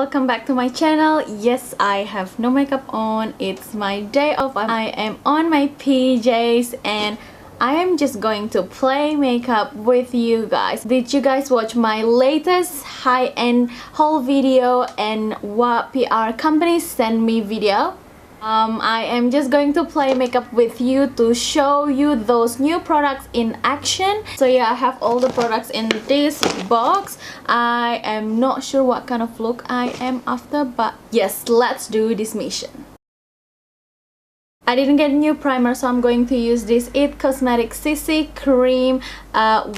welcome back to my channel. Yes, I have no makeup on. It's my day off. I am on my PJs and I am just going to play makeup with you guys. Did you guys watch my latest high-end haul video and what PR companies sent me video? I am just going to play makeup with you to show you those new products in action. So yeah, I have all the products in this box. I am not sure what kind of look I am after, but yes, let's do this mission. I didn't get a new primer, so I'm going to use this IT Cosmetics CC cream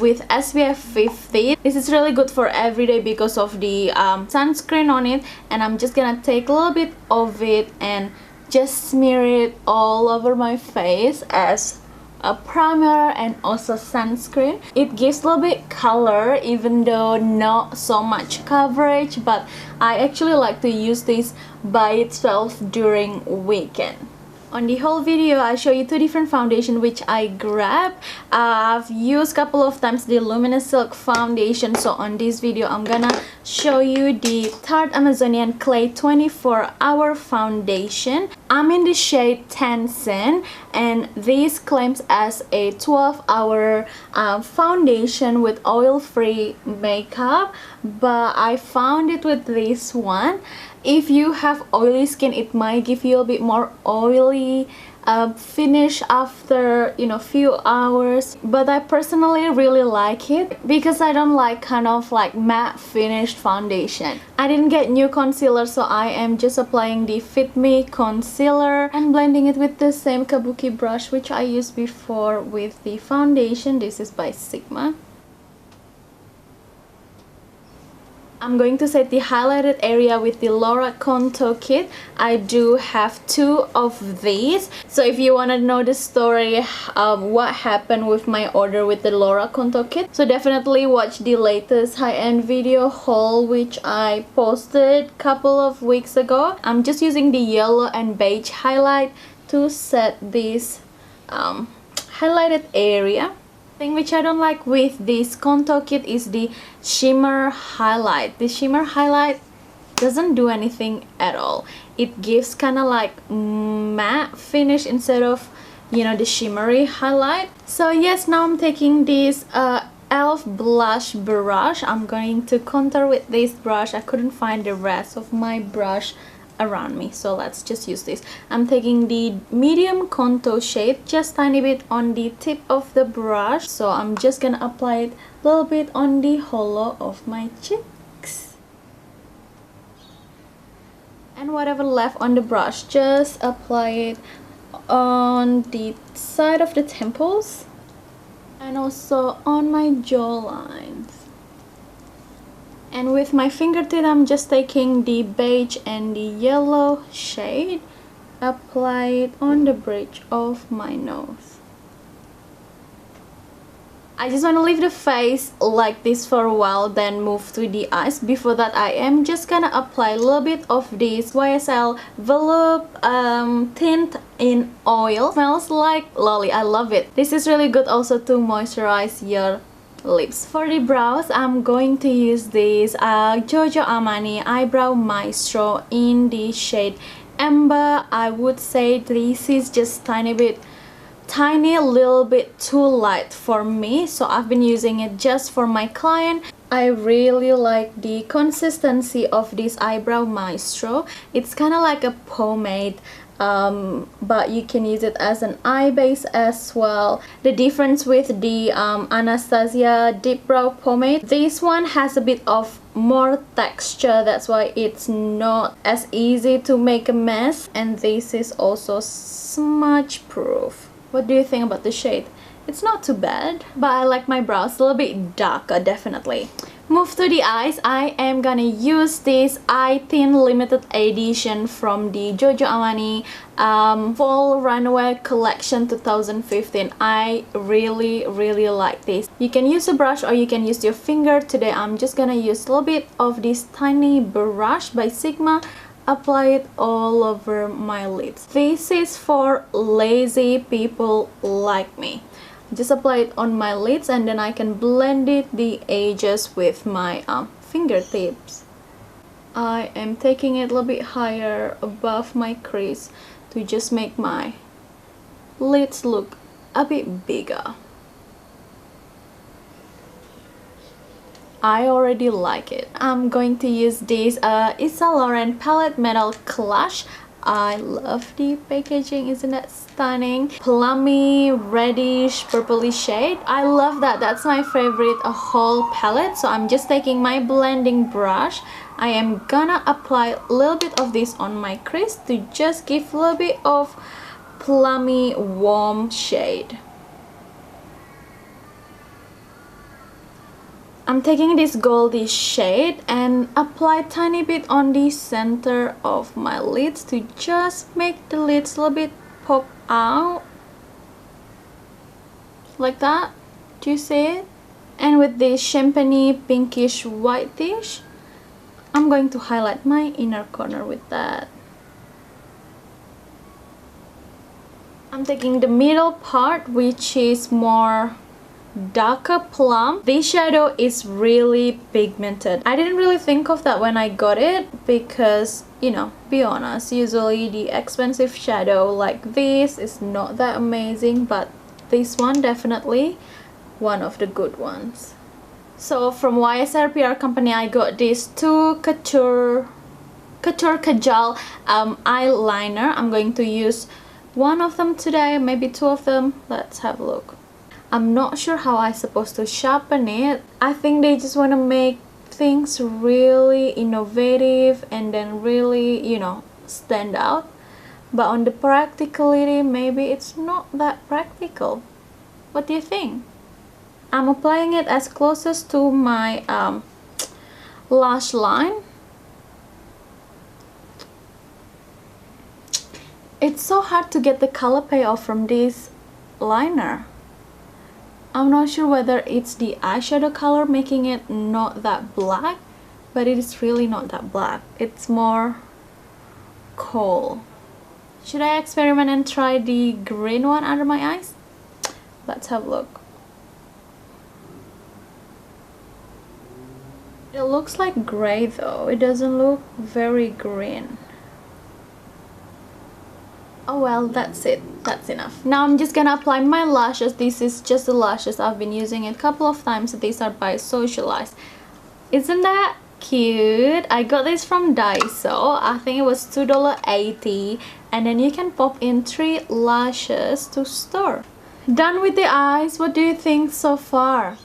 with SPF 50. This is really good for everyday because of the sunscreen on it, and I'm just gonna take a little bit of it and just smear it all over my face as a primer and also sunscreen. It gives a little bit color even though not so much coverage, but I actually like to use this by itself during weekend. On the whole video, I show you two different foundation which I grabbed. I've used a couple of times the Luminous Silk foundation, so on this video I'm gonna show you the Tarte Amazonian Clay 24-hour foundation. I'm in the shade Tension, and this claims as a 12-hour foundation with oil-free makeup, but I found it with this one. If you have oily skin, it might give you a bit more oily finish after, you know, few hours, but I personally really like it because I don't like kind of like matte finished foundation. I didn't get new concealer, so I am just applying the Fit Me concealer and blending it with the same kabuki brush which I used before with the foundation. This is by Sigma. I'm going to set the highlighted area with the Lorac Contour Kit. I do have two of these. So if you want to know the story what happened with my order with the Lorac Contour Kit, so definitely watch the latest high-end video haul which I posted a couple of weeks ago. I'm just using the yellow and beige highlight to set this highlighted area. Thing which I don't like with this contour kit is the shimmer highlight. The shimmer highlight doesn't do anything at all. It gives kind of like matte finish instead of, you know, the shimmery highlight. So yes, now I'm taking this e.l.f. blush brush. I'm going to contour with this brush. I couldn't find the rest of my brush around me, so let's just use this. I'm taking the medium contour shade, just tiny bit on the tip of the brush, so I'm just gonna apply it a little bit on the hollow of my cheeks, and whatever left on the brush, just apply it on the side of the temples and also on my jawlines. And with my fingertip, I'm just taking the beige and the yellow shade, apply it on the bridge of my nose. I just want to leave the face like this for a while, then move to the eyes. Before that, I am just gonna apply a little bit of this YSL Tint in oil. Smells like lolly. I love it. This is really good also to moisturize your lips. For the brows, I'm going to use this Giorgio Armani Eyebrow Maestro in the shade Amber. I would say this is just tiny little bit too light for me, so I've been using it just for my client. I really like the consistency of this Eyebrow Maestro. It's kind of like a pomade, but you can use it as an eye base as well. The difference with the Anastasia Deep Brow Pomade, this one has a bit of more texture, that's why it's not as easy to make a mess, and this is also smudge proof. What do you think about the shade? It's not too bad, but I like my brows a little bit darker, definitely. Move to the eyes. I am gonna use this Eye Tint limited edition from the Giorgio Armani Fall Runway collection 2015. I really like this. You can use a brush or you can use your finger. Today I'm just gonna use a little bit of this tiny brush by Sigma, apply it all over my lips. This is for lazy people like me. Just apply it on my lids and then I can blend it the edges with my fingertips. I am taking it a little bit higher above my crease to just make my lids look a bit bigger. I already like it. I'm going to use this Yves Saint Laurent Palette Metal Clash. I love the packaging, isn't that stunning? Plummy, reddish, purpley shade. I love that. That's my favorite whole palette. So I'm just taking my blending brush. I am gonna apply a little bit of this on my crease to just give a little bit of plummy, warm shade. I'm taking this goldy shade and apply a tiny bit on the center of my lids to just make the lids a little bit pop out. Like that. Do you see it? And with this champagne pinkish whitish, I'm going to highlight my inner corner with that. I'm taking the middle part, which is more darker plum. This shadow is really pigmented. I didn't really think of that when I got it because, you know, be honest, usually the expensive shadow like this is not that amazing, but this one definitely one of the good ones. So from YSL PR company, I got these two Couture Kajal eyeliner. I'm going to use one of them today, maybe two of them. Let's have a look. I'm not sure how I'm supposed to sharpen it. I think they just want to make things really innovative and then really, you know, stand out. But on the practicality, maybe it's not that practical. What do you think? I'm applying it as closest to my lash line. It's so hard to get the color payoff from this liner. I'm not sure whether it's the eyeshadow color making it not that black, but it is really not that black. It's more coal. Should I experiment and try the green one under my eyes? Let's have a look. It looks like gray though. It doesn't look very green. Oh well, that's it. That's enough. Now I'm just gonna apply my lashes. This is just the lashes. I've been using it a couple of times. These are by Socialeyes. Isn't that cute? I got this from Daiso. I think it was $2.80. And then you can pop in 3 lashes to store. Done with the eyes. What do you think so far?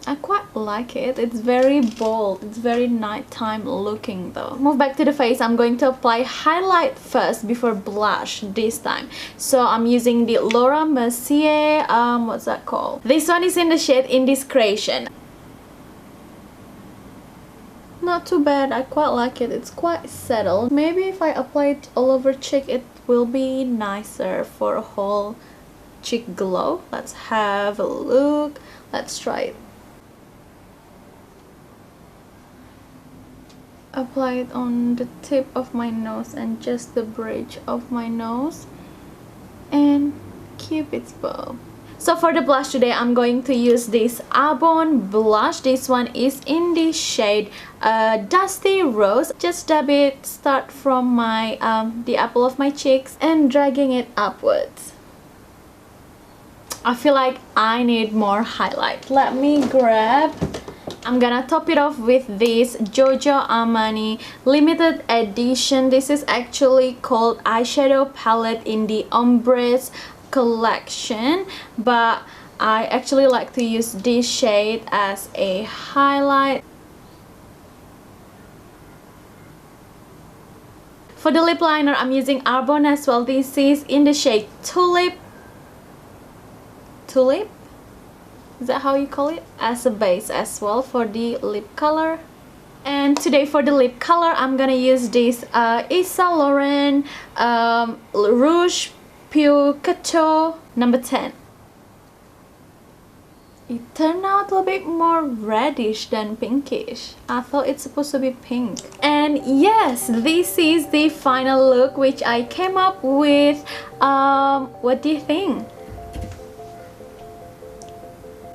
I quite like it. It's very bold. It's very nighttime looking though. Move back to the face. I'm going to apply highlight first before blush this time. So I'm using the Laura Mercier, what's that called? This one is in the shade Indiscretion. Not too bad. I quite like it. It's quite settled. Maybe if I apply it all over cheek, it will be nicer for a whole cheek glow. Let's have a look. Let's try it. Apply it on the tip of my nose and just the bridge of my nose and Cupid's bow. So for the blush today, I'm going to use this Arbonne blush. This one is in the shade Dusty Rose. Just dab it, start from my the apple of my cheeks and dragging it upwards. I feel like I need more highlight. Let me grab. I'm gonna top it off with this Giorgio Armani limited edition. This is actually called eyeshadow palette in the Ombres collection, but I actually like to use this shade as a highlight. For the lip liner, I'm using Arbonne as well. This is in the shade Tulip. Tulip? Is that how you call it? As a base as well for the lip color. And today for the lip color, I'm gonna use this Yves Saint Laurent Rouge Pure Couture number 10. It turned out a little bit more reddish than pinkish. I thought it's supposed to be pink. And yes, this is the final look which I came up with. What do you think?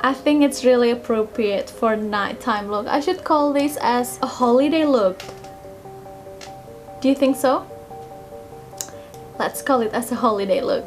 I think it's really appropriate for nighttime look. I should call this as a holiday look. Do you think so? Let's call it as a holiday look.